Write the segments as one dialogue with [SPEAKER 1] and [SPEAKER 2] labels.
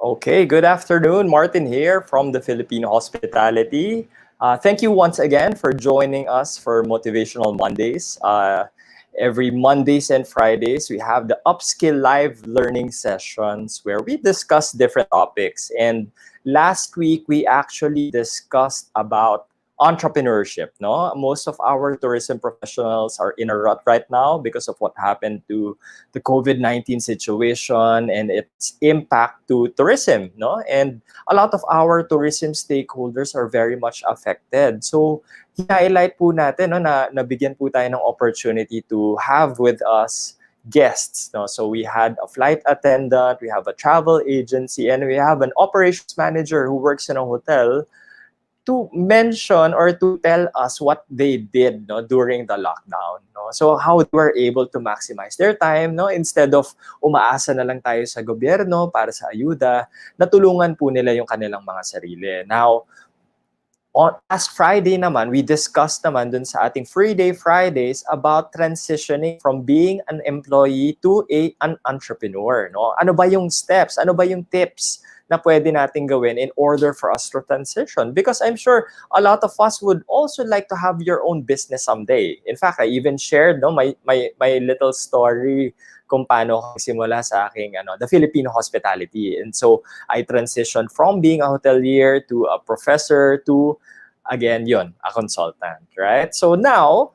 [SPEAKER 1] Okay, good afternoon. Martin here from the Filipino Hospitality. Thank you once again for joining us for Motivational Mondays. Every Mondays and Fridays, we have the UpSkill Live Learning Sessions where we discuss different topics. And last week, we actually discussed about entrepreneurship. No, most of our tourism professionals are in a rut right now because of what happened to the COVID-19 situation and its impact to tourism, no? And a lot of our tourism stakeholders are very much affected. So, highlight po natin no, na nabigyan po tayo ng opportunity to have with us guests. No? So we had a flight attendant, we have a travel agency, and we have an operations manager who works in a hotel to mention or to tell us what they did no during the lockdown, no, so how they were able to maximize their time, no, instead of umaasa na lang tayo sa gobyerno para sa ayuda, natulungan po nila yung kanilang mga sarili. Now, on last Friday naman, we discussed naman dun sa ating Free Day Fridays about transitioning from being an employee to an entrepreneur. No? Ano ba yung steps? Ano ba yung tips na pwede natin gawin in order for us to transition? Because I'm sure a lot of us would also like to have your own business someday. In fact, I even shared no, my little story kung paano ako simula sa aking the Filipino hospitality. And so I transitioned from being a hotelier to a professor to again a consultant, right? So now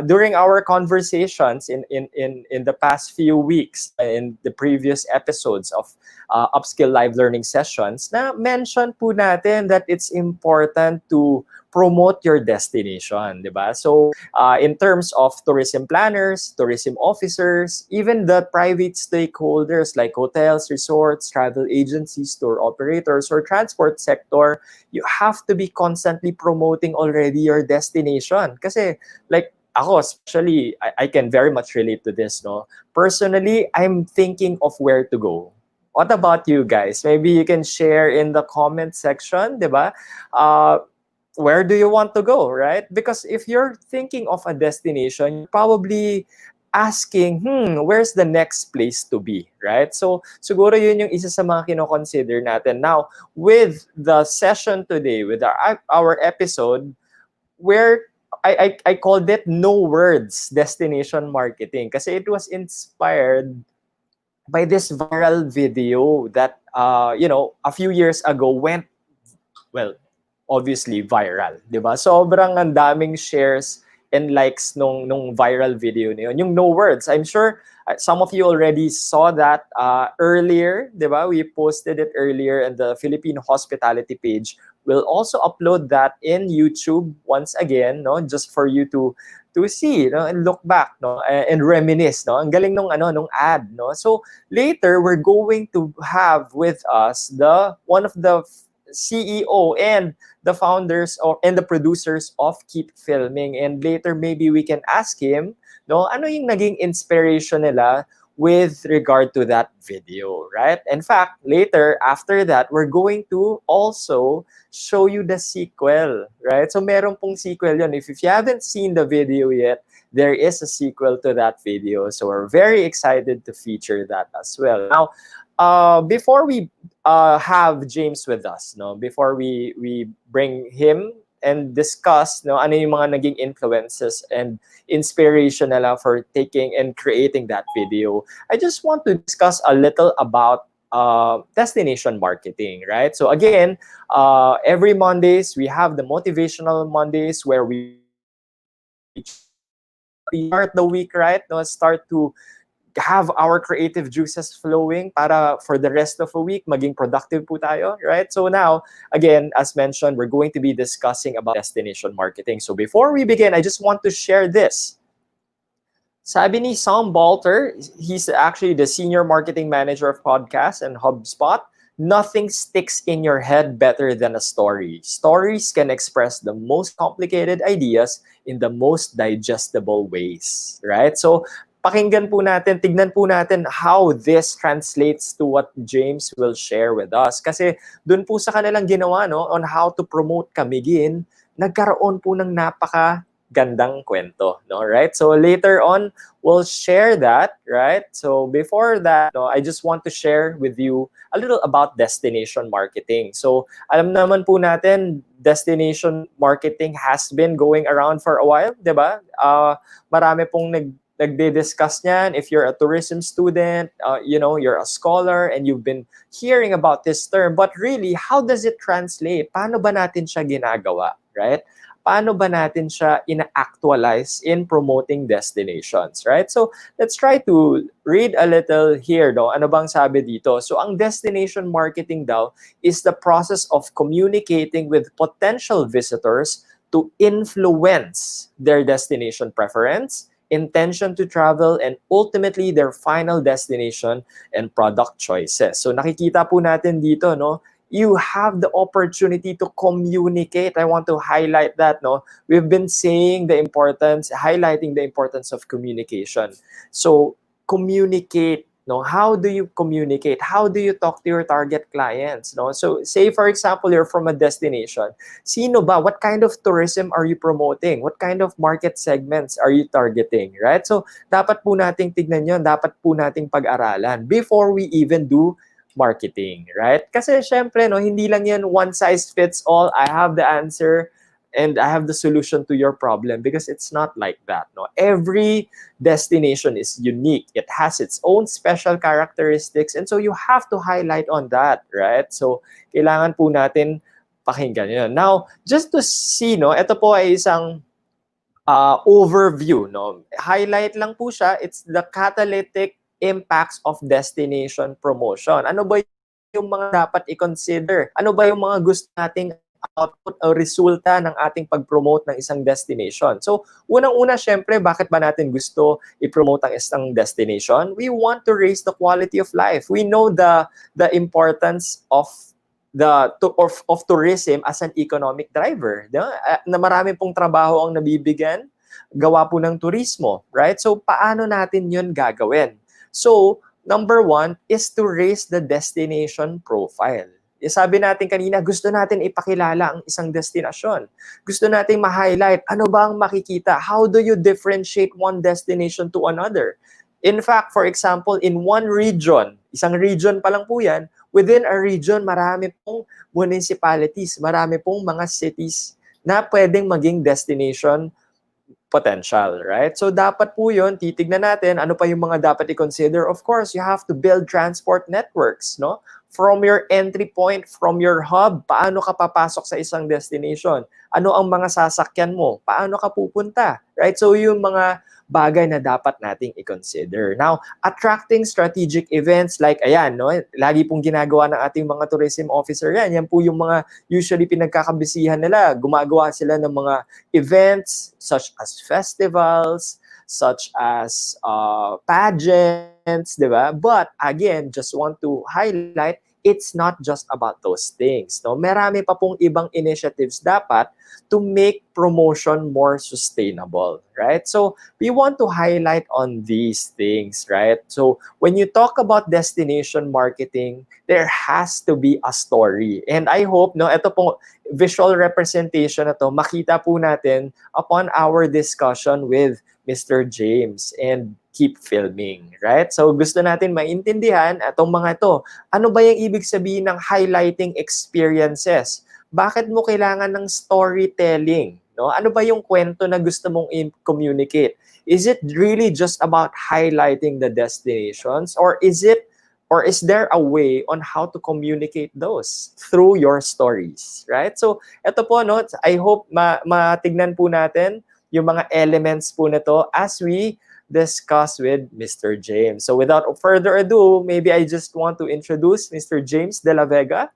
[SPEAKER 1] during our conversations in the past few weeks in the previous episodes of UpSkill Live Learning Sessions, na mention po natin that it's important to promote your destination, di ba? So, in terms of tourism planners, tourism officers, even the private stakeholders like hotels, resorts, travel agencies, tour operators, or transport sector, you have to be constantly promoting already your destination. Kasi, like, ako, especially, I can very much relate to this, no? Personally, I'm thinking of where to go. What about you guys? Maybe you can share in the comment section, di ba? Where do you want to go, right? Because if you're thinking of a destination, you're probably asking, where's the next place to be, right? So, siguro yun yung isa sa mga kino-consider natin. Now, with the session today, with our episode, where I called it No Words Destination Marketing kasi it was inspired by this viral video that, a few years ago went, well, obviously viral, 'di ba? Sobrang ang daming shares and likes nung viral video na yun. Yung No Words, I'm sure some of you already saw that earlier, 'di ba? We posted it earlier in the Filipino Hospitality page. We'll also upload that in YouTube once again, no? Just for you to see, no? And look back, no? And reminisce, no? Ang galing nung ad, no? So later we're going to have with us one of the CEO and the founders and the producers of Keep Filming, and later maybe we can ask him no ano yung naging inspiration nila with regard to that video, right? In fact, later after that we're going to also show you the sequel, right? So meron pong sequel yun. If you haven't seen the video yet, there is a sequel to that video, so we're very excited to feature that as well. Now, before we have James with us, no, before we bring him and discuss, no, ano yung mga naging influences and inspiration nila for taking and creating that video, I just want to discuss a little about destination marketing, right? So again, every Mondays we have the motivational Mondays where we start the week, right? No, start to have our creative juices flowing para for the rest of the week maging productive po tayo, right? So now, again, as mentioned, we're going to be discussing about destination marketing. So before we begin, I just want to share this. Sabi ni Sam Balter, he's actually the senior marketing manager of podcasts and HubSpot. Nothing sticks in your head better than a story. Stories can express the most complicated ideas in the most digestible ways, right? So pakinggan po natin, tignan po natin how this translates to what James will share with us. Kasi dun po sa kanilang ginawa, no, on how to promote Camiguin, nagkaroon po ng gandang kwento, no? Right? So later on, we'll share that, right? So before that, no, I just want to share with you a little about destination marketing. So alam naman po natin, destination marketing has been going around for a while, di ba? Marami pong nagde-discuss niyan. If you're a tourism student, you're a scholar and you've been hearing about this term, but really, how does it translate? Paano ba natin siya ginagawa, right? Paano ba natin siya ina-actualize in promoting destinations, right? So, let's try to read a little here, no? Ano bang sabi dito? So, ang destination marketing daw is the process of communicating with potential visitors to influence their destination preference, intention to travel, and ultimately their final destination and product choices. So nakikita po natin dito, no? You have the opportunity to communicate. I want to highlight that, no? We've been saying highlighting the importance of communication. So communicate, no? How do you communicate? How do you talk to your target clients, no? So say for example, you're from a destination. Sino ba? What kind of tourism are you promoting? What kind of market segments are you targeting, right? So dapat po nating tignan yun. Dapat po nating pag-aralan before we even do marketing, right? Kasi syempre, no, hindi lang yan one size fits all. I have the answer and I have the solution to your problem, because it's not like that, no? Every destination is unique. It has its own special characteristics, and so you have to highlight on that, right? So kailangan po natin pakinggan yun. Now, just to see, no, ito po ay isang overview, no? Highlight lang po siya. It's the catalytic impacts of destination promotion. Ano ba yung mga dapat i-consider? Ano ba yung mga gusto nating output o resulta ng ating pag-promote ng isang destination? So, unang-una, syempre, bakit ba natin gusto i-promote ang isang destination? We want to raise the quality of life. We know the importance of tourism as an economic driver. Diba? Na marami pong trabaho ang nabibigyan gawa po ng turismo, right? So, paano natin yun gagawin? So, number one is to raise the destination profile. Sabi natin kanina, gusto natin ipakilala ang isang destinasyon. Gusto natin ma-highlight, ano ba ang makikita? How do you differentiate one destination to another? In fact, for example, in one region, isang region pa lang po yan, within a region, marami pong municipalities, marami pong mga cities na pwedeng maging destination potential, right? So dapat po yun, titignan natin, ano pa yung mga dapat i-consider. Of course, you have to build transport networks, no? From your entry point, from your hub, paano ka papasok sa isang destination? Ano ang mga sasakyan mo? Paano ka pupunta? Right? So yung mga bagay na dapat nating i-consider. Now, attracting strategic events like, ayan, no? Lagi pong ginagawa ng ating mga tourism officer yan. Yan po yung mga usually pinagkakabisihan nila. Gumagawa sila ng mga events such as festivals, such as pageants, di ba? But again, just want to highlight, it's not just about those things. No? Marami pa pong ibang initiatives dapat to make promotion more sustainable, right? So we want to highlight on these things, right? So when you talk about destination marketing, there has to be a story. And I hope, no, ito pong visual representation na to, makita po natin upon our discussion with Mr. James and Keep Filming, right? So gusto natin maintindihan itong mga to. Ano ba yung ibig sabihin ng highlighting experiences? Bakit mo kailangan ng storytelling? No? Ano ba yung kwento na gusto mong i-communicate? Is it really just about highlighting the destinations, or is there a way on how to communicate those through your stories, right? So ito po, no, I hope matignan po natin yung mga elements po na to as we discuss with Mr. James. So without further ado, maybe I just want to introduce Mr. James de la Vega.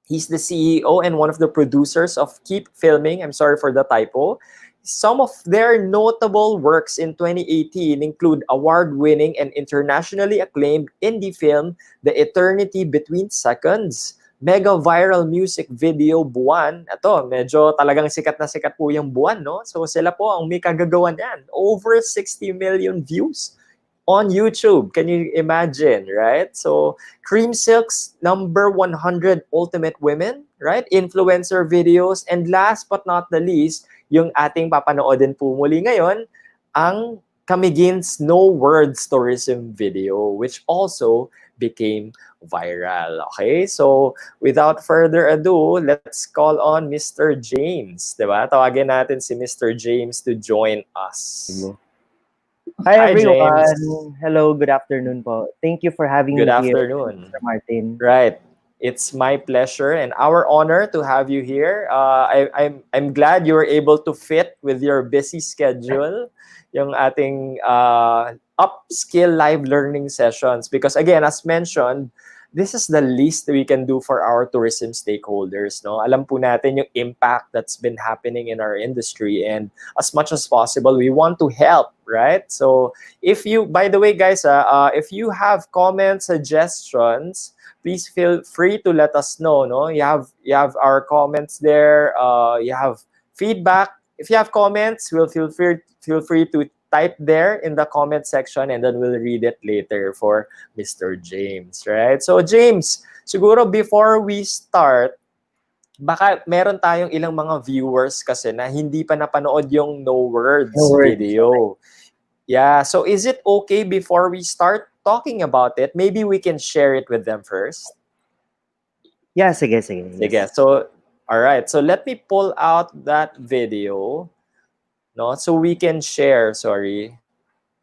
[SPEAKER 1] He's the CEO and one of the producers of Keep Filming. I'm sorry for the typo. Some of their notable works in 2018 include award-winning and internationally acclaimed indie film, The Eternity Between Seconds, mega viral music video, Buwan. Ito, medyo talagang sikat na sikat po yung Buwan, no? So sila po ang may kagagawan yan. Over 60 million views on YouTube. Can you imagine, right? So, Cream Silk's number 100 ultimate women, right? Influencer videos. And last but not the least, yung ating papanoodin po muli ngayon, ang Camigin's No Words Tourism video, which also became viral. Okay? So, without further ado, let's call on Mr. James. Diba? Tawagin natin si Mr. James to join us.
[SPEAKER 2] Hi
[SPEAKER 1] Hi, James.
[SPEAKER 2] everyone. Hello, good afternoon po. Thank you for having
[SPEAKER 1] Good
[SPEAKER 2] me here,
[SPEAKER 1] afternoon.
[SPEAKER 2] Mr. Martin.
[SPEAKER 1] Right. It's my pleasure and our honor to have you here. I'm glad you were able to fit with your busy schedule yung ating UpSkill Live Learning Sessions. Because again, as mentioned, this is the least we can do for our tourism stakeholders. No? Alam po natin yung impact that's been happening in our industry, and as much as possible, we want to help, right? So if you, by the way, guys, if you have comments, suggestions, please feel free to let us know. No, you have our comments there. You have feedback. If you have comments, we'll feel free to type there in the comment section, and then we'll read it later for Mr. James. Right? So James, siguro before we start, baka meron tayong ilang mga viewers kasi na hindi pa napanood yung No
[SPEAKER 2] No
[SPEAKER 1] Words
[SPEAKER 2] words.
[SPEAKER 1] video. Yeah, so is it okay before we start talking about it, maybe we can share it with them first?
[SPEAKER 2] Yeah, sige.
[SPEAKER 1] Sige,
[SPEAKER 2] Yes.
[SPEAKER 1] so, all right. So let me pull out that video, no? So we can share, sorry.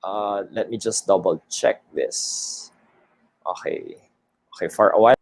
[SPEAKER 1] Let me just double check this. Okay. Okay, for a while.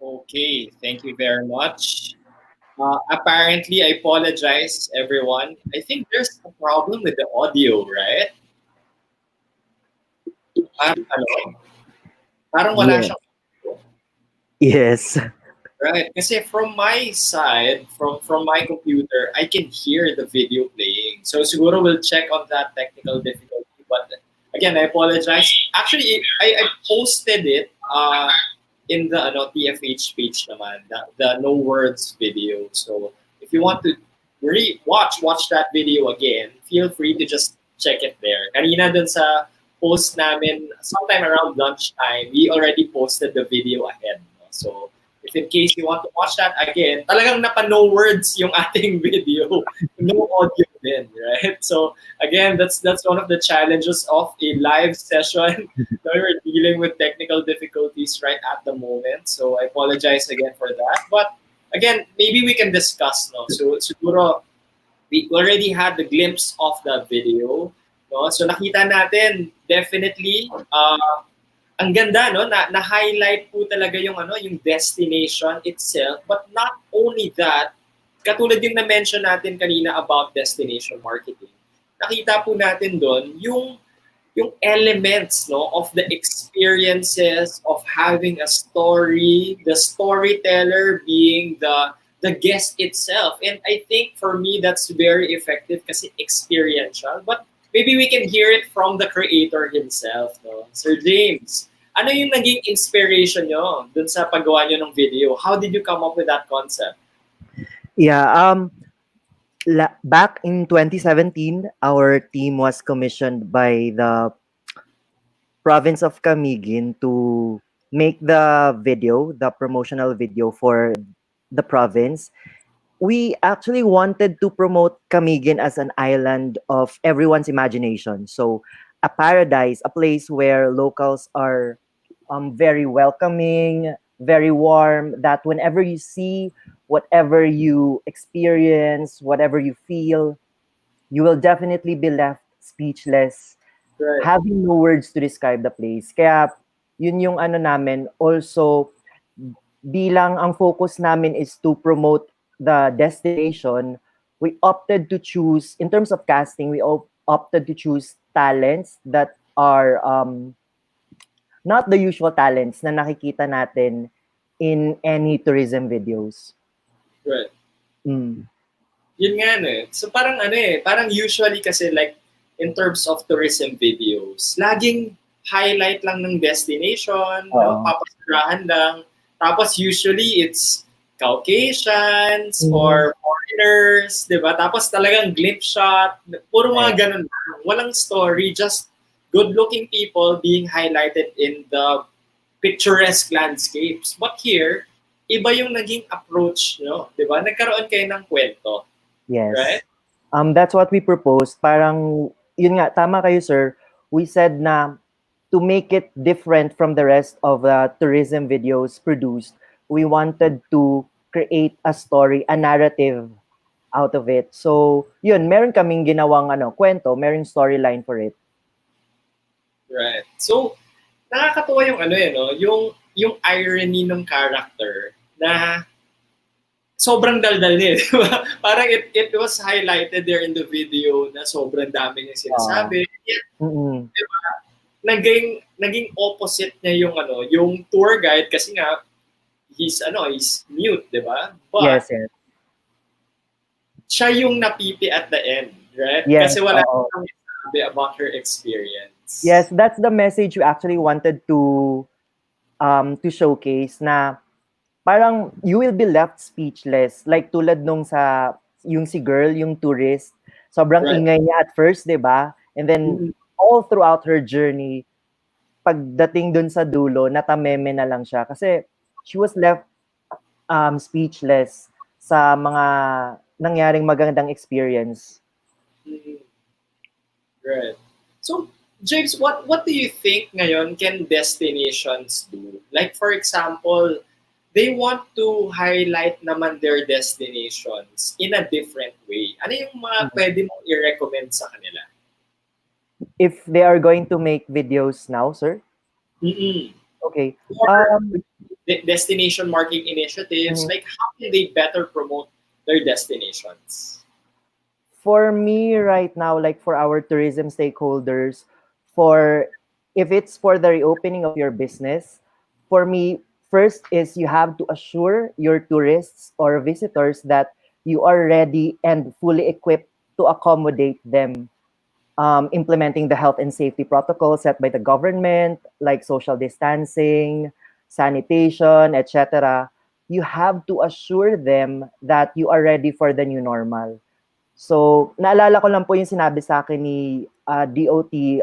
[SPEAKER 1] Okay, thank you very much. Apparently, I apologize, everyone. I think there's a problem with the audio, right? Hello? Parang wala
[SPEAKER 2] Yes.
[SPEAKER 1] siyang audio.
[SPEAKER 2] Yes.
[SPEAKER 1] Right, kasi from my side, from my computer, I can hear the video playing. So siguro we'll check on that technical difficulty. But again, I apologize. Actually, I posted it in the TFH page naman, the no words video. So if you want to watch that video again, feel free to just check it there. Kanina dun sa post namin, sometime around lunchtime, we already posted the video ahead. No? So if in case you want to watch that again, talagang napa-no words yung ating video. No audio din, right? So again, that's one of the challenges of a live session. We're dealing with technical difficulties right at the moment. So I apologize again for that. But again, maybe we can discuss, no? So siguro we already had the glimpse of the video, no? So nakita natin definitely ang ganda, no, na highlight po talaga yung yung destination itself, but not only that, katulad yung na-mention natin kanina about destination marketing. Nakita po natin doon yung elements, no, of the experiences of having a story, the storyteller being the guest itself. And I think for me that's very effective kasi experiential. But maybe we can hear it from the creator himself, no? Sir James, ano yung naging inspiration nyo dun sa paggawa nyo ng video? How did you come up with that concept?
[SPEAKER 2] Yeah. Back in 2017, our team was commissioned by the province of Camiguin to make the promotional video for the province. We actually wanted to promote Camiguin as an island of everyone's imagination. So, a paradise, a place where locals are very welcoming, very warm, that whenever you see, whatever you experience, whatever you feel, you will definitely be left speechless,
[SPEAKER 1] Right.
[SPEAKER 2] having no words to describe the place. Kaya, yun yung ano namin, also, bilang ang focus namin is to promote the destination, we opted to choose, in terms of casting, we opted to choose talents that are not the usual talents na nakikita natin in any tourism videos.
[SPEAKER 1] Right.
[SPEAKER 2] Mm.
[SPEAKER 1] Yun nga So parang parang usually kasi like in terms of tourism videos, laging highlight lang ng destination, no? Papasarahan lang. Tapos usually it's Caucasians or foreigners, di ba? Tapos talagang glimpse shot, puro mga ganun lang. Walang story, just good-looking people being highlighted in the picturesque landscapes. But here, iba yung naging approach nyo, di ba? Nagkaroon kayo ng kwento.
[SPEAKER 2] Yes.
[SPEAKER 1] Right?
[SPEAKER 2] That's what we proposed. Parang, yun nga, tama kayo, sir. We said na to make it different from the rest of the tourism videos produced, we wanted to create a story, a narrative out of it. So, yun, meron kaming ginawang kwento, meron storyline for it.
[SPEAKER 1] Right. So, nakakatuwa yung no? Yung irony ng character na sobrang daldal niya, di ba? Parang it was highlighted there in the video na sobrang dami niya sinasabi. Yet, di ba? Naging opposite niya yung tour guide kasi nga he's mute, di ba? But
[SPEAKER 2] Yes, yes.
[SPEAKER 1] siya yung napipi at the end, right?
[SPEAKER 2] Yes,
[SPEAKER 1] Kasi wala siyang sabi about her experience.
[SPEAKER 2] Yes, that's the message we actually wanted to showcase na parang you will be left speechless. Like tulad nung yung si girl, yung tourist, sobrang ingay niya at first, di ba? And then all throughout her journey, pagdating dun sa dulo, natameme na lang siya. Kasi she was left speechless sa mga nangyaring magandang experience.
[SPEAKER 1] Right. So, James, what do you think ngayon can destinations do? Like for example, they want to highlight naman their destinations in a different way. Ano yung mga pwede mong i-recommend sa kanila?
[SPEAKER 2] If they are going to make videos now, sir?
[SPEAKER 1] Mm-hmm.
[SPEAKER 2] Okay.
[SPEAKER 1] destination marketing initiatives?
[SPEAKER 2] Mhm.
[SPEAKER 1] Like, how can they better promote their destinations?
[SPEAKER 2] For me right now, like for our tourism stakeholders, for if it's for the reopening of your business, for me, first is you have to assure your tourists or visitors that you are ready and fully equipped to accommodate them, implementing the health and safety protocols set by the government, like social distancing, sanitation, etc. You have to assure them that you are ready for the new normal. So, naalala ko lang po yung sinabi sa akin ni DOT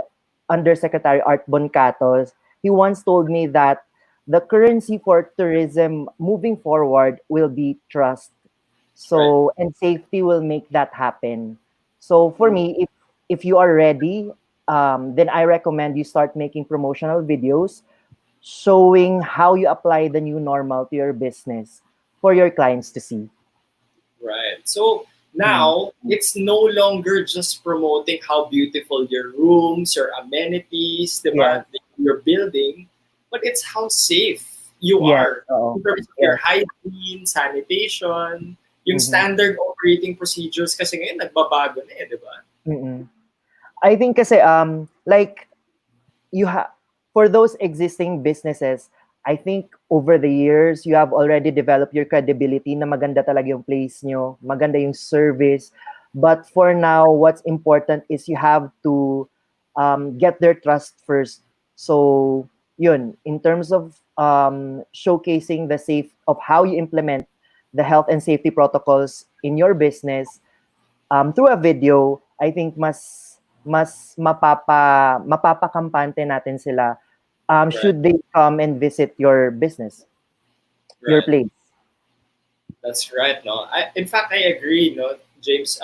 [SPEAKER 2] Undersecretary Art Boncatos. He once told me that the currency for tourism moving forward will be trust.
[SPEAKER 1] Right.
[SPEAKER 2] So, and safety will make that happen. So, for me, if you are ready, then I recommend you start making promotional videos showing how you apply the new normal to your business for your clients to see.
[SPEAKER 1] Right. So
[SPEAKER 2] Mm.
[SPEAKER 1] now it's no longer just promoting how beautiful your rooms, your amenities,
[SPEAKER 2] Yes.
[SPEAKER 1] diba, that you're building, but it's how safe you
[SPEAKER 2] Yes.
[SPEAKER 1] are
[SPEAKER 2] Oo.
[SPEAKER 1] in terms of your
[SPEAKER 2] Yes.
[SPEAKER 1] hygiene, sanitation, yung
[SPEAKER 2] Mhm.
[SPEAKER 1] standard operating procedures kasi ngayon nagbabago na eh, di ba?
[SPEAKER 2] Mm. I think kasi like you have for those existing businesses, I think over the years you have already developed your credibility na maganda talaga yung place nyo, maganda yung service. But for now, what's important is you have to get their trust first. So, yun, in terms of showcasing the safe of how you implement the health and safety protocols in your business, through a video, I think mas mapapakampante natin sila
[SPEAKER 1] Right.
[SPEAKER 2] should they come and visit your business, your
[SPEAKER 1] Right.
[SPEAKER 2] place.
[SPEAKER 1] That's right. No, in fact, I agree. No, James.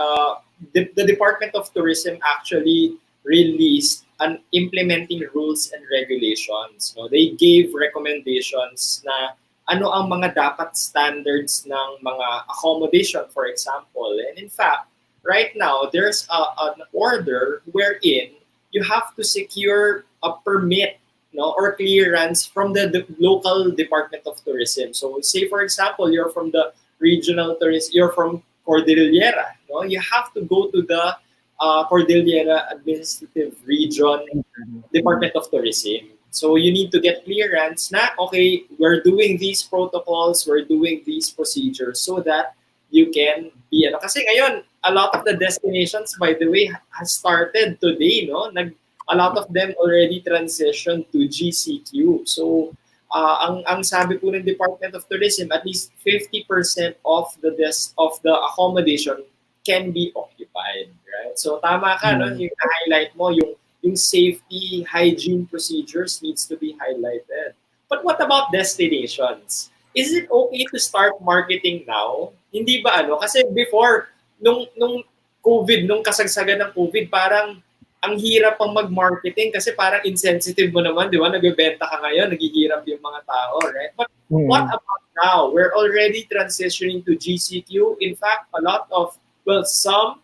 [SPEAKER 1] The Department of Tourism actually released an implementing rules and regulations. No, they gave recommendations na ano ang mga dapat standards ng mga accommodation, for example. And in fact, right now there's an order wherein you have to secure a permit, no, or clearance from the local Department of Tourism. So, say for example, you're from the regional tourist, you're from Cordillera, no? You have to go to the Cordillera Administrative Region Department of Tourism. So you need to get clearance na, okay, we're doing these protocols, we're doing these procedures so that you can be, ano, kasi ngayon, a lot of the destinations, by the way, has started today, no? A lot of them already transitioned to GCQ. So, ang sabi po ng Department of Tourism, at least 50% of the accommodation can be occupied, right? So tama ka, no?
[SPEAKER 2] Mm.
[SPEAKER 1] Yung highlight mo, yung safety, hygiene procedures needs to be highlighted. But what about destinations? Is it okay to start marketing now? Hindi ba ano? Kasi before, nung COVID, nung kasagsagan ng COVID, parang ang hirap pang mag-marketing kasi parang insensitive mo naman, di ba? Nagbebenta ka ngayon, naghihirap yung mga tao, right? But what
[SPEAKER 2] Mm.
[SPEAKER 1] about now? We're already transitioning to GCQ. In fact, a lot of, well, some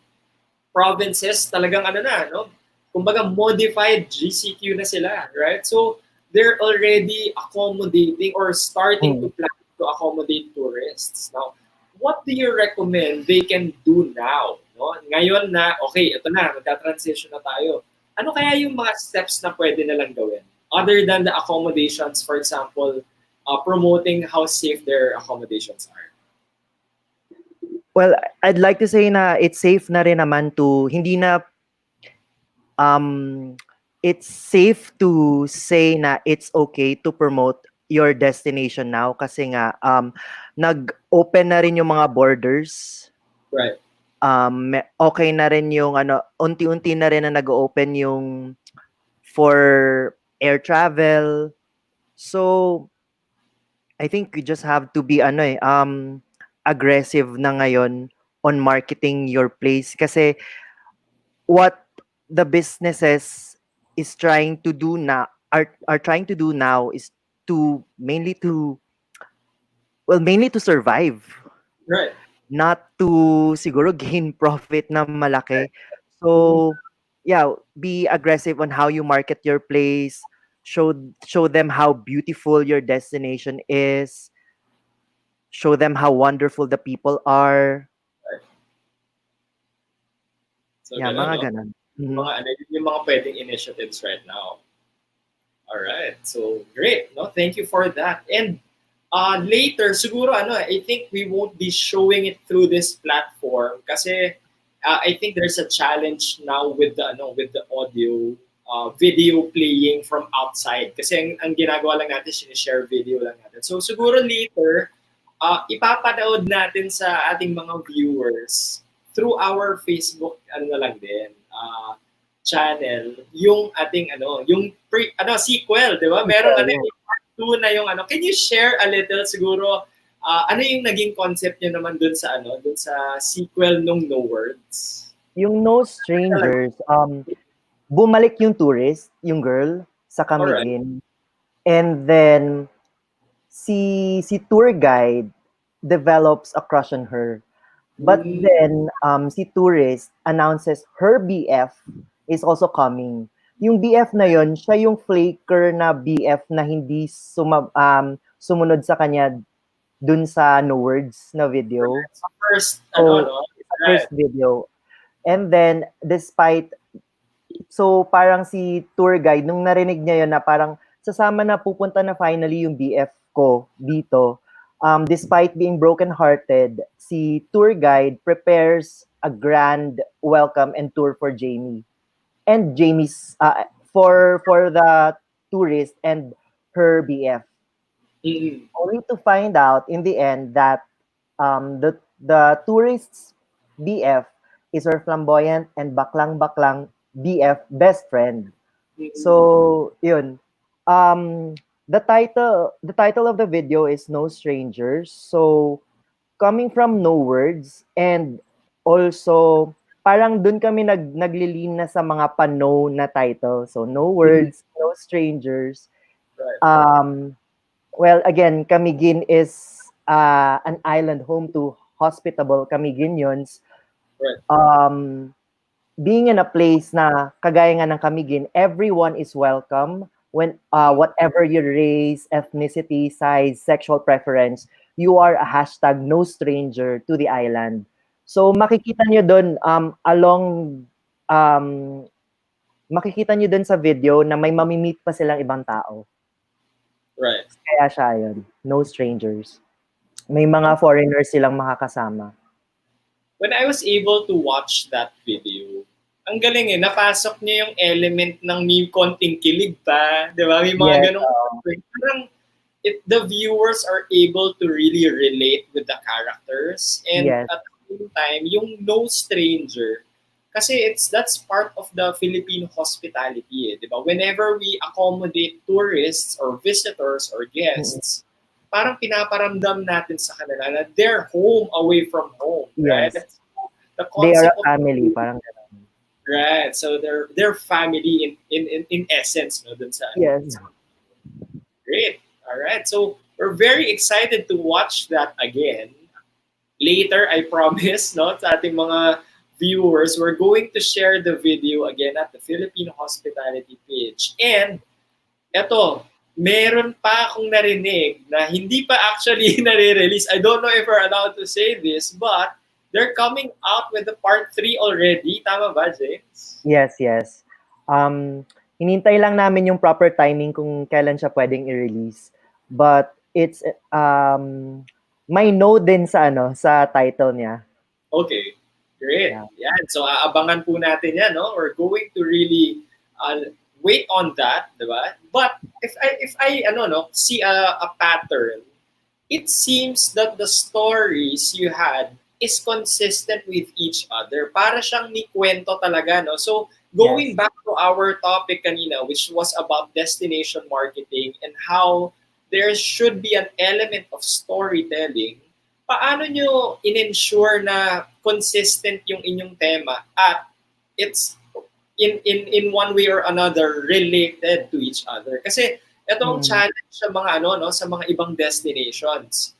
[SPEAKER 1] provinces talagang ano na, no? Kumbaga modified GCQ na sila, right? So they're already accommodating or starting to
[SPEAKER 2] Mm.
[SPEAKER 1] plan to accommodate tourists. Now, what do you recommend they can do now? No? Ngayon na, okay, ito na, magta-transition na tayo. Ano kaya yung mga steps na pwede nalang gawin? Other than the accommodations, for example, promoting how safe their accommodations are.
[SPEAKER 2] Well, I'd like to say na it's safe na rin naman to hindi na it's safe to say na it's okay to promote your destination now kasi nga nag-open na rin yung mga borders.
[SPEAKER 1] Right.
[SPEAKER 2] Okay na rin yung ano, unti-unti na rin na nag-open yung for air travel. So I think you just have to be aggressive na ngayon on marketing your place kasi what the businesses is trying to do now are trying to do now is to mainly to survive,
[SPEAKER 1] Right.
[SPEAKER 2] not to siguro gain profit na malaki. So yeah, be aggressive on how you market your place, show them how beautiful your destination is, show them how wonderful the people are.
[SPEAKER 1] So,
[SPEAKER 2] Yeah,
[SPEAKER 1] gano'n,
[SPEAKER 2] mga
[SPEAKER 1] no?
[SPEAKER 2] ganun.
[SPEAKER 1] Yung
[SPEAKER 2] Mhm.
[SPEAKER 1] mga, yung mga pwedeng initiatives right now. All right. So, great. No? Thank you for that. And later, siguro, I think we won't be showing it through this platform kasi I think there's a challenge now with with the audio, video playing from outside. Kasi ang ginagawa lang natin, sinishare video lang natin. So, siguro later, ipapanood natin sa ating mga viewers through our Facebook, na lang din, channel, yung ating yung sequel, 'di ba? Merong
[SPEAKER 2] Sequel.
[SPEAKER 1] yung part 2 na yung Can you share a little siguro ano yung naging concept niyo naman dun sa dun sa sequel nung No Words?
[SPEAKER 2] Yung No Strangers, bumalik yung tourist, yung girl, sa
[SPEAKER 1] Alright.
[SPEAKER 2] Camiguin. And then, si tour guide develops a crush on her. But then, si tourist announces her BF is also coming. Yung BF na yon, siya yung flaker na BF na hindi sumunod sa kanya dun sa No Words na video.
[SPEAKER 1] Sa first,
[SPEAKER 2] So, sa first video. And then, so parang si tour guide, nung narinig niya yun na parang sasama na pupunta na finally yung BF ko dito, despite being broken-hearted, si tour guide prepares a grand welcome and tour for Jamie. And Jamie's, for the tourist and her BF. Only to find out in the end that the tourist's BF is her flamboyant and baklang-baklang BF best friend. So, yun. The title of the video is No Strangers. So, coming from No Words, and also parang dun kami naglilin na sa mga pa-no na title. So, No Words, No Strangers. Well, again, Camiguin is an island home to hospitable Camiguinians. Being in a place na kagaya nga ng Camiguin, everyone is welcome. When whatever your race, ethnicity, size, sexual preference, you are a hashtag no stranger to the island. So makikita nyo doon makikita nyo doon sa video na may mamimit pa silang ibang tao.
[SPEAKER 1] Right.
[SPEAKER 2] Kaya siya yun, no strangers. May mga foreigners silang makakasama.
[SPEAKER 1] When I was able to watch that video, ang galing napasok niya yung element ng may konting kilig pa, di ba? May mga ganong parang the viewers are able to really relate with the characters, and at the same time, yung no stranger, kasi that's part of the Filipino hospitality, di ba? Whenever we accommodate tourists or visitors or guests, parang pinaparamdam natin sa kanila na they're home away from home, right?
[SPEAKER 2] Yes.
[SPEAKER 1] The
[SPEAKER 2] They are
[SPEAKER 1] concept
[SPEAKER 2] a family, parang ganun.
[SPEAKER 1] Right. So they're family in essence, no, dun sa
[SPEAKER 2] Yes.
[SPEAKER 1] Great. All right. So we're very excited to watch that again. Later, I promise, no, sa ating mga viewers, we're going to share the video again at the Filipino Hospitality page. And eto, meron pa akong narinig na hindi pa actually nare-release. I don't know if we're allowed to say this, but they're coming out with the part 3 already. Tama ba, James?
[SPEAKER 2] Yes. Hinintay lang namin yung proper timing kung kailan siya pwedeng i-release. But it's may no din sa title niya.
[SPEAKER 1] Okay. Great. Yeah. So aabangan po natin yan, no? We're going to really wait on that, diba? But if I see a pattern, it seems that the stories you had is consistent with each other. Para siyang ni kwento talaga, no? So going back to our topic kanina, which was about destination marketing and how there should be an element of storytelling, paano nyo in-ensure na consistent yung inyong tema at it's in one way or another related to each other? Kasi itong challenge sa mga sa mga ibang destinations,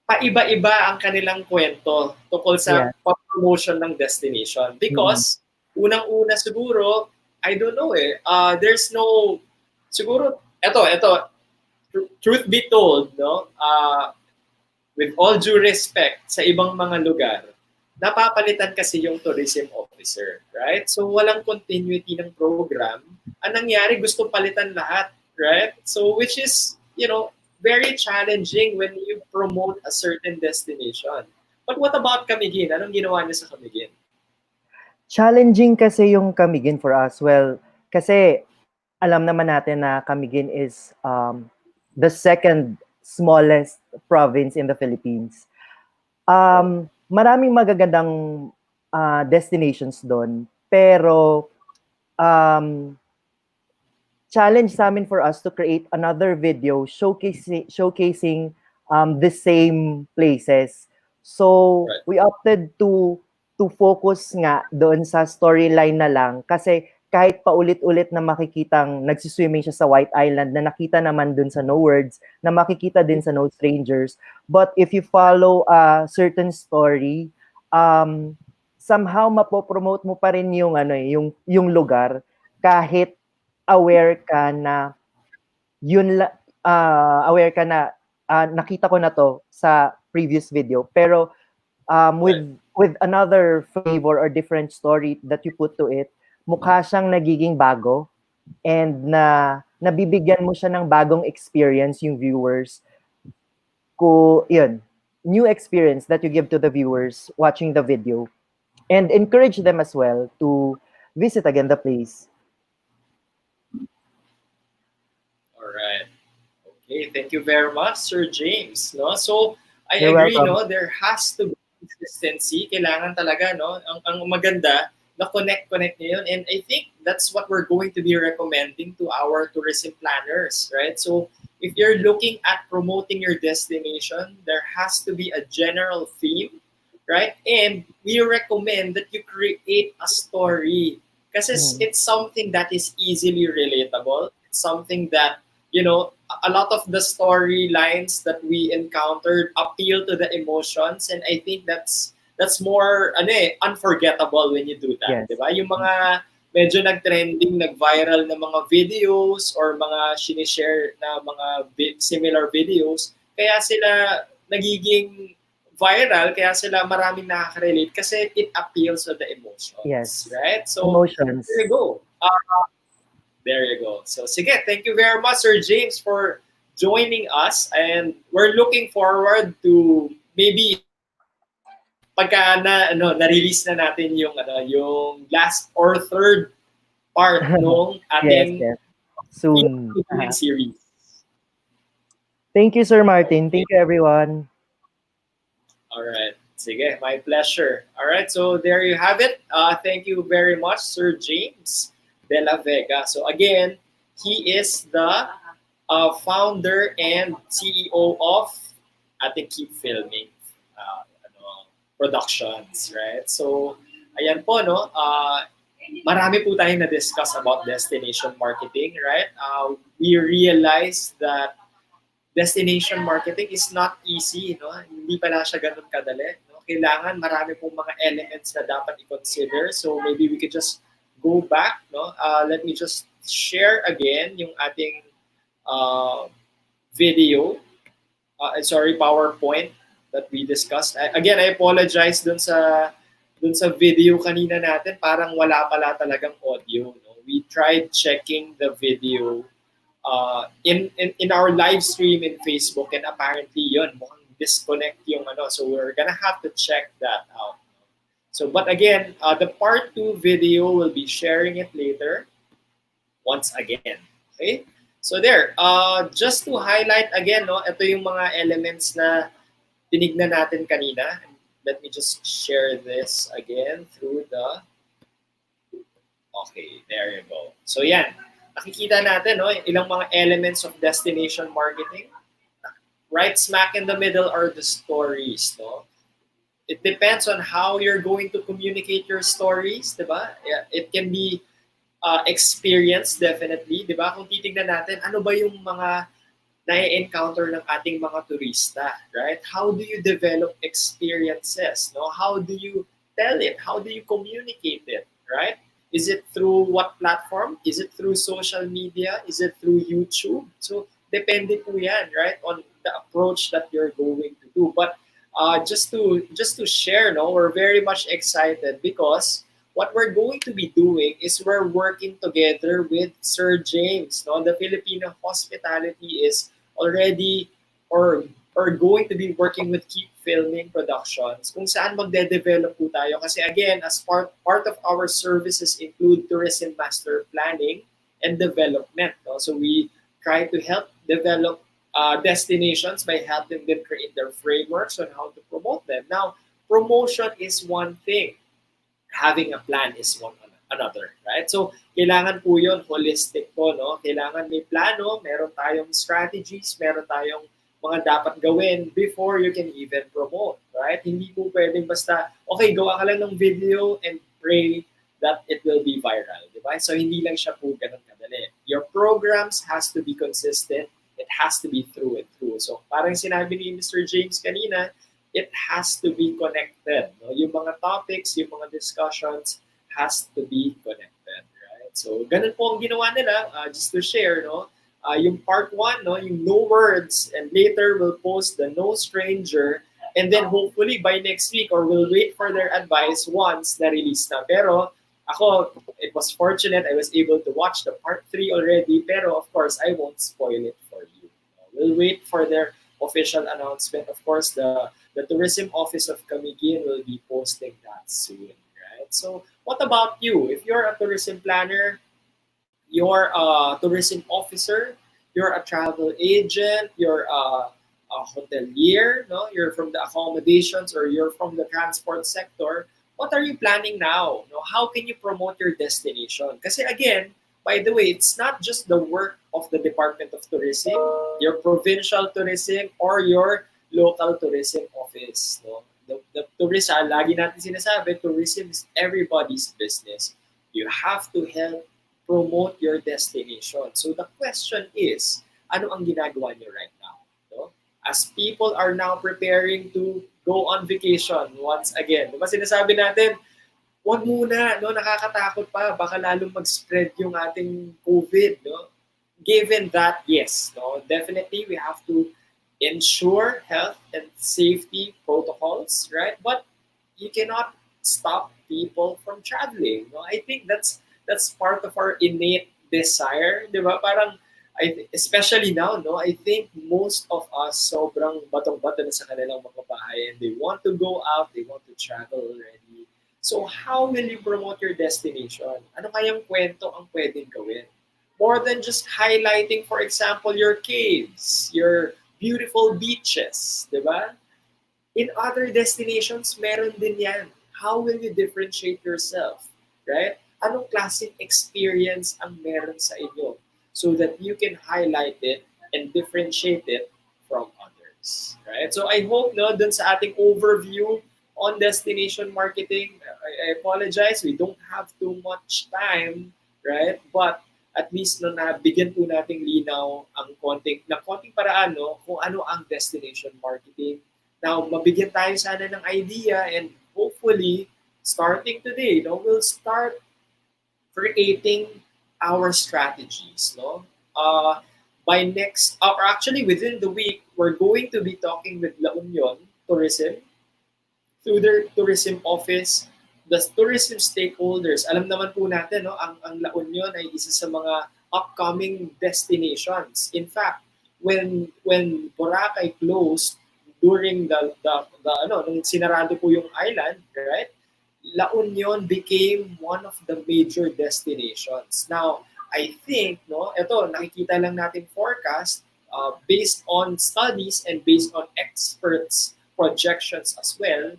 [SPEAKER 1] paiba-iba ang kanilang kwento tungkol sa promotion ng destination, because unang-una siguro, I don't know there's no siguro, truth be told, no, with all due respect sa ibang mga lugar, napapalitan kasi yung tourism officer, right? So walang continuity ng program. Ang nangyari, gusto palitan lahat, right? So which is, very challenging when you promote a certain destination. But what about Camiguin? Anong ginawa niya sa Camiguin?
[SPEAKER 2] Challenging kasi yung Camiguin for us. Well, kasi alam naman natin na Camiguin is the second smallest province in the Philippines. Maraming magagandang destinations doon, pero challenge sa amin for us to create another video showcasing the same places. So
[SPEAKER 1] Right.
[SPEAKER 2] we opted to focus nga doon sa storyline na lang kasi kahit paulit-ulit na makikitang nagsiswimming siya sa White Island na nakita naman doon sa No Words, na makikita din sa No Strangers. But if you follow a certain story, somehow mapopromote mo pa rin yung yung lugar kahit aware ka na aware ka na nakita ko na to sa previous video, pero with another flavor or different story that you put to it, mukha siyang nagiging bago and na nabibigyan mo siya ng bagong experience yung viewers yun, new experience that you give to the viewers watching the video and encourage them as well to visit again the place.
[SPEAKER 1] All right. Okay, thank you very much, Sir James. No? So, I
[SPEAKER 2] You're
[SPEAKER 1] agree,
[SPEAKER 2] welcome.
[SPEAKER 1] no? There has to be consistency. Kailangan talaga, no? Ang maganda, na connect niyo yun. And I think that's what we're going to be recommending to our tourism planners, right? So, if you're looking at promoting your destination, there has to be a general theme, right? And we recommend that you create a story kasi it's something that is easily relatable. It's something that, a lot of the storylines that we encountered appeal to the emotions, and I think that's more unforgettable when you do that,
[SPEAKER 2] Yes.
[SPEAKER 1] 'di ba? Yung mga medyo nag-trending, nag-viral na mga videos or mga sinishare na mga similar videos, kaya sila nagiging viral, kaya sila maraming nakaka-relate kasi it appeals to the emotions,
[SPEAKER 2] Yes.
[SPEAKER 1] right? So,
[SPEAKER 2] Emotions.
[SPEAKER 1] there you go. There you go. So, sige, thank you very much, Sir James, for joining us. And we're looking forward to maybe pagka na-release na natin yung last or third part nung ating
[SPEAKER 2] Yes. Soon.
[SPEAKER 1] series.
[SPEAKER 2] Thank you, Sir Martin. Okay. Thank you, everyone.
[SPEAKER 1] All right. Sige, my pleasure. All right, so there you have it. Thank you very much, Sir James de la Vega. So again, he is the founder and CEO of Keep Filming Productions, right? So, ayan po, no? Marami po tayong na-discuss about destination marketing, right? We realized that destination marketing is not easy, no? Hindi pala siya ganun kadali. No? Kailangan marami pong mga elements na dapat i-consider. So maybe we could just go back, no? Let me just share again yung ating video. PowerPoint that we discussed. Again, I apologize dun sa video kanina natin, parang wala pala talagang audio. No? We tried checking the video in our live stream in Facebook, and apparently yun, mukhang disconnect yung so we're gonna have to check that out. So, but again, the part 2 video, will be sharing it later once again. Okay? So there, just to highlight again, no, ito yung mga elements na tinignan natin kanina. Let me just share this again through the... Okay, there you go. So yan, nakikita natin, no, ilang mga elements of destination marketing. Right smack in the middle are the stories, no? It depends on how you're going to communicate your stories, diba? It can be experience, definitely, diba? Kung titignan natin, ano ba yung mga na-encounter ng ating mga turista, right? How do you develop experiences, no? How do you tell it? How do you communicate it, right?
[SPEAKER 3] Is it through what platform? Is it through social media? Is it through YouTube? So depende po yan, right, on the approach that you're going to do. But just to share, no, we're very much excited because what we're going to be doing is we're working together with Sir James. No, the Filipino hospitality is already or going to be working with Keep Filming Productions kung saan magde-develop po tayo. Kasi again, as part of our services include tourism master planning and development. No? So we try to help develop destinations by helping them create their frameworks on how to promote them. Now, promotion is one thing. Having a plan is one another, right? So, kailangan po yun, holistic po, no? Kailangan may plano, meron tayong strategies, meron tayong mga dapat gawin before you can even promote, right? Hindi po pwedeng basta, okay, gawa ka lang ng video and pray that it will be viral, di ba? So, hindi lang siya po ganun kadali. Your programs has to be consistent. It has to be through and through. So, parang sinabi ni Mr. James kanina, it has to be connected. No? Yung mga topics, yung mga discussions has to be connected. Right? So, ganun po ang ginawa nila. Just to share, no? Yung part 1, no? Yung no words, and later we'll post the no stranger, and then hopefully by next week, or we'll wait for their advice once na-release na. Pero ako, it was fortunate I was able to watch the part 3 already, pero of course, I won't spoil it for you. We'll wait for their official announcement. Of course, the Tourism Office of Camiguin will be posting that soon, right? So, what about you? If you're a tourism planner, you're a tourism officer, you're a travel agent, you're a hotelier, no? You're from the accommodations or you're from the transport sector, what are you planning now? No? How can you promote your destination? Kasi again, by the way, it's not just the work of the Department of Tourism, your provincial tourism, or your local tourism office. No? The tourism, lagi natin sinasabi, tourism is everybody's business. You have to help promote your destination. So the question is, ano ang ginagawa niyo right now? No? As people are now preparing to go on vacation once again. Diba sinasabi natin, wag muna, no, nakakatakot pa, baka lalong mag-spread yung ating COVID, no? Given that, yes, no, definitely we have to ensure health and safety protocols, right? But you cannot stop people from traveling. No? I think that's part of our innate desire, di ba? Parang, especially now, no, I think most of us sobrang batong-bato na sa kanilang mga bahay and they want to go out, they want to travel already. So how will you promote your destination? Ano kayang kwento ang pwedeng gawin? More than just highlighting, for example, your caves, your beautiful beaches, di ba? In other destinations, meron din yan. How will you differentiate yourself, right? Anong klaseng experience ang meron sa inyo so that you can highlight it and differentiate it from others, right? So I hope, no, dun sa ating overview on destination marketing, I apologize, we don't have too much time, right? But at least no, nabigyan po nating linaw ang konting paraan, no, kung ano ang destination marketing. Now, mabigyan tayo sana ng idea, and hopefully, starting today, no, we'll start creating our strategies, no? By next, or actually within the week, we're going to be talking with La Union Tourism through their tourism office, the tourism stakeholders. Alam naman po natin, no, ang La Union ay isa sa mga upcoming destinations. In fact, when Boracay closed during the nung sinarado po yung island, right? La Union became one of the major destinations. Now, I think, no, ito, nakikita lang natin forecast based on studies and based on experts' projections as well,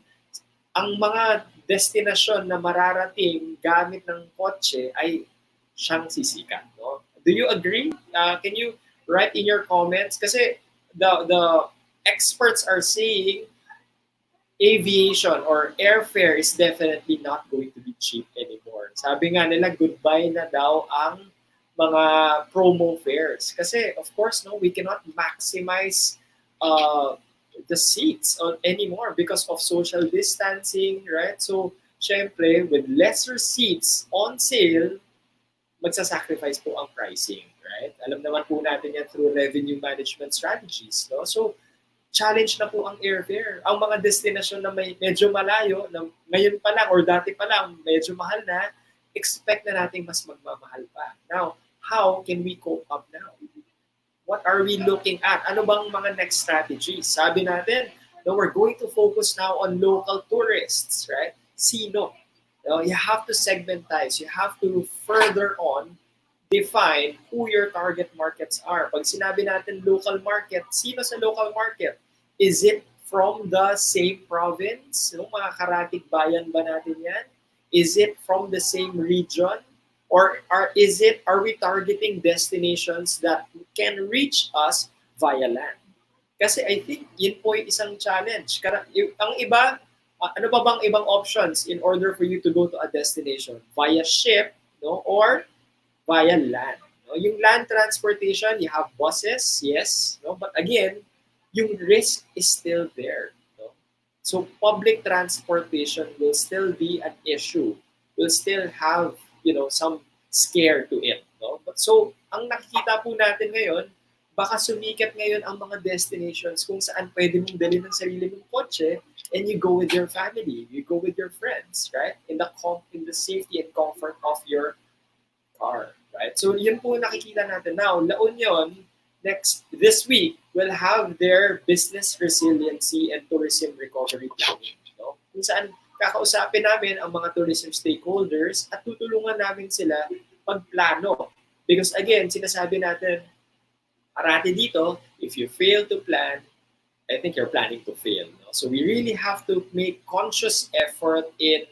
[SPEAKER 3] ang mga destinasyon na mararating gamit ng kotse ay siyang sisikat. No? Do you agree? Can you write in your comments? Kasi the experts are saying aviation or airfare is definitely not going to be cheap anymore. Sabi nga nila, goodbye na daw ang mga promo fares. Kasi, of course, no, we cannot maximize the seats anymore because of social distancing, right? So, syempre, with lesser seats on sale, magsasacrifice po ang pricing, right? Alam naman po natin yan through revenue management strategies, no? So, challenge na po ang airfare. Ang mga destinasyon na may medyo malayo, na ngayon pa lang or dati pa lang medyo mahal na, expect na natin mas magmamahal pa. Now, how can we cope up now? What are we looking at? Ano bang mga next strategies? Sabi natin, no, we're going to focus now on local tourists, right? Sino? You have to segmentize. You have to further on define who your target markets are. Pag sinabi natin local market, sino sa local market? Is it from the same province? No, mga karatig bayan ba natin yan? Is it from the same region? Or are we targeting destinations that can reach us via land? Kasi I think yun po yung isang challenge. Ang iba, ano pa bang ibang options in order for you to go to a destination? Via ship, no, or via land. No? Yung land transportation, you have buses, yes, no, but again, yung risk is still there. No? So public transportation will still be an issue. Will still have, some scare to it. No? But so, ang nakikita po natin ngayon, baka sumikat ngayon ang mga destinations kung saan pwede mong dalhin ng sarili mong kotse and you go with your family, you go with your friends, right? In the safety and comfort of your car, right? So, yun po nakikita natin. Now, La Union, this week, will have their business resiliency and tourism recovery planning. No? Kung saan kakausapin namin ang mga tourism stakeholders at tutulungan namin sila pagplano. Because again, sinasabi natin, parati dito, if you fail to plan, I think you're planning to fail. No? So we really have to make conscious effort in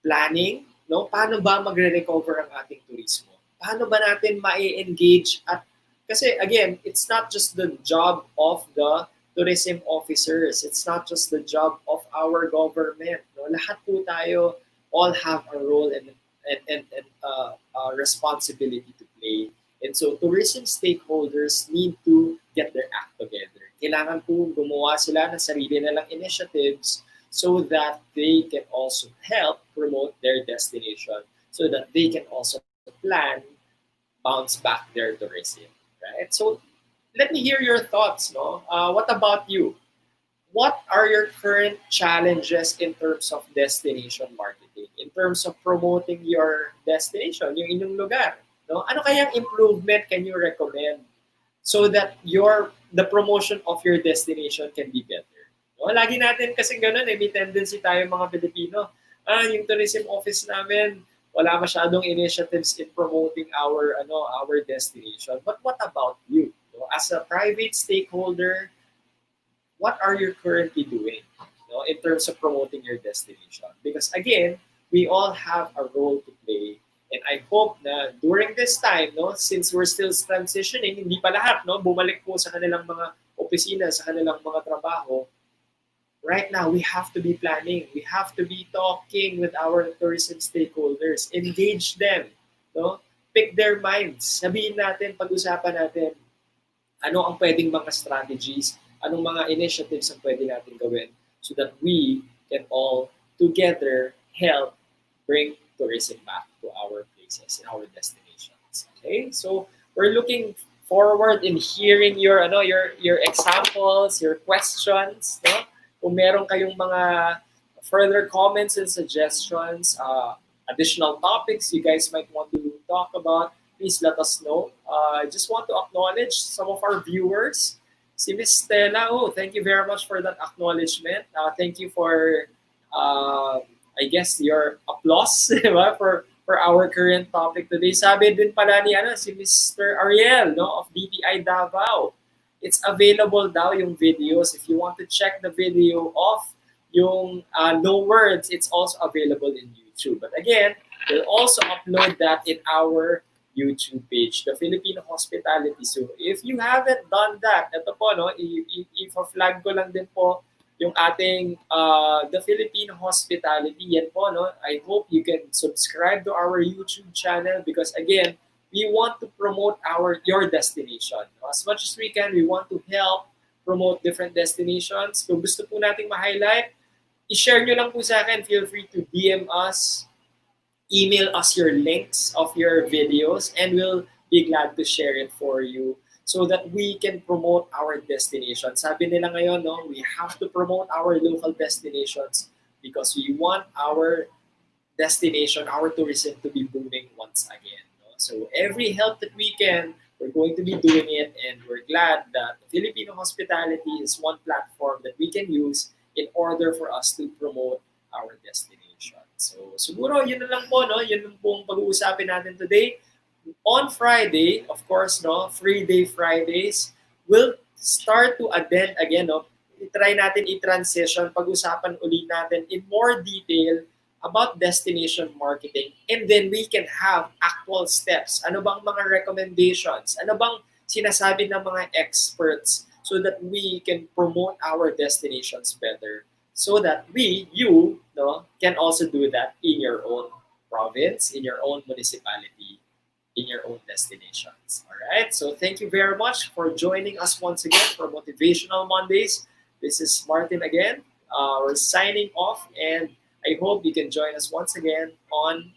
[SPEAKER 3] planning. No? Paano ba magre-recover ang ating turismo? Paano ba natin ma-engage at kasi again, it's not just the job of the tourism officers. It's not just the job of our government. No? Lahat po tayo all have a role and responsibility to play. And so tourism stakeholders need to get their act together. Kailangan po gumawa sila ng sarili nilang initiatives so that they can also help promote their destination, so that they can also plan, bounce back their tourism. Right? So let me hear your thoughts. No? What about you? What are your current challenges in terms of destination marketing? In terms of promoting your destination, yung inyong lugar? No? Ano kayang improvement can you recommend so that the promotion of your destination can be better? No? Lagi natin kasi ganun, may tendency tayo mga Pilipino. Yung tourism office namin, wala masyadong initiatives in promoting our destination. But what about you? As a private stakeholder, what are you currently doing in terms of promoting your destination? Because again, we all have a role to play. And I hope na during this time, since we're still transitioning, hindi pa lahat bumalik po sa kanilang mga opisina, sa kanilang mga trabaho. Right now, we have to be planning. We have to be talking with our tourism stakeholders. Engage them. Pick their minds. Sabihin natin, pag-usapan natin, ano ang pwedeng mga strategies, anong mga initiatives ang pwede natin gawin so that we can all together help bring tourism back to our places and our destinations. Okay? So, we're looking forward in hearing your examples, your questions, Kung meron kayong mga further comments and suggestions, additional topics you guys might want to talk about, please let us know. I just want to acknowledge some of our viewers. Si Miss Stella, thank you very much for that acknowledgement. Thank you for, I guess, your applause for our current topic today. Sabi din pala ni si Mr. Ariel of DTI Davao. It's available daw yung videos. If you want to check the video of yung No Words, it's also available in YouTube. But again, we'll also upload that in our YouTube page, the Filipino Hospitality. So if you haven't done that, ito po, i-flag ko lang din po yung ating the Filipino Hospitality. Yan po, I hope you can subscribe to our YouTube channel because again, we want to promote your destination. As much as we can, we want to help promote different destinations. Kung gusto po nating ma-highlight, i-share nyo lang po sa akin. Feel free to DM us, email us your links of your videos, and we'll be glad to share it for you so that we can promote our destination. Sabi nila ngayon, no, we have to promote our local destinations because we want our destination, our tourism to be booming once again. No? So every help that we can, we're going to be doing it, and we're glad that Filipino hospitality is one platform that we can use in order for us to promote our destination. So siguro yun na lang po, no? Yun lang pong pag-uusapin natin today. On Friday, of course, no, Free Day Fridays, we'll start to attend again, no. I-try natin i-transition, pag-usapan uli natin in more detail about destination marketing, and then we can have actual steps. Ano bang mga recommendations? Ano bang sinasabi ng mga experts so that we can promote our destinations better? So that you, no, can also do that in your own province, in your own municipality, in your own destinations. All right. So thank you very much for joining us once again for Motivational Mondays. This is Martin again. We're signing off, and I hope you can join us once again on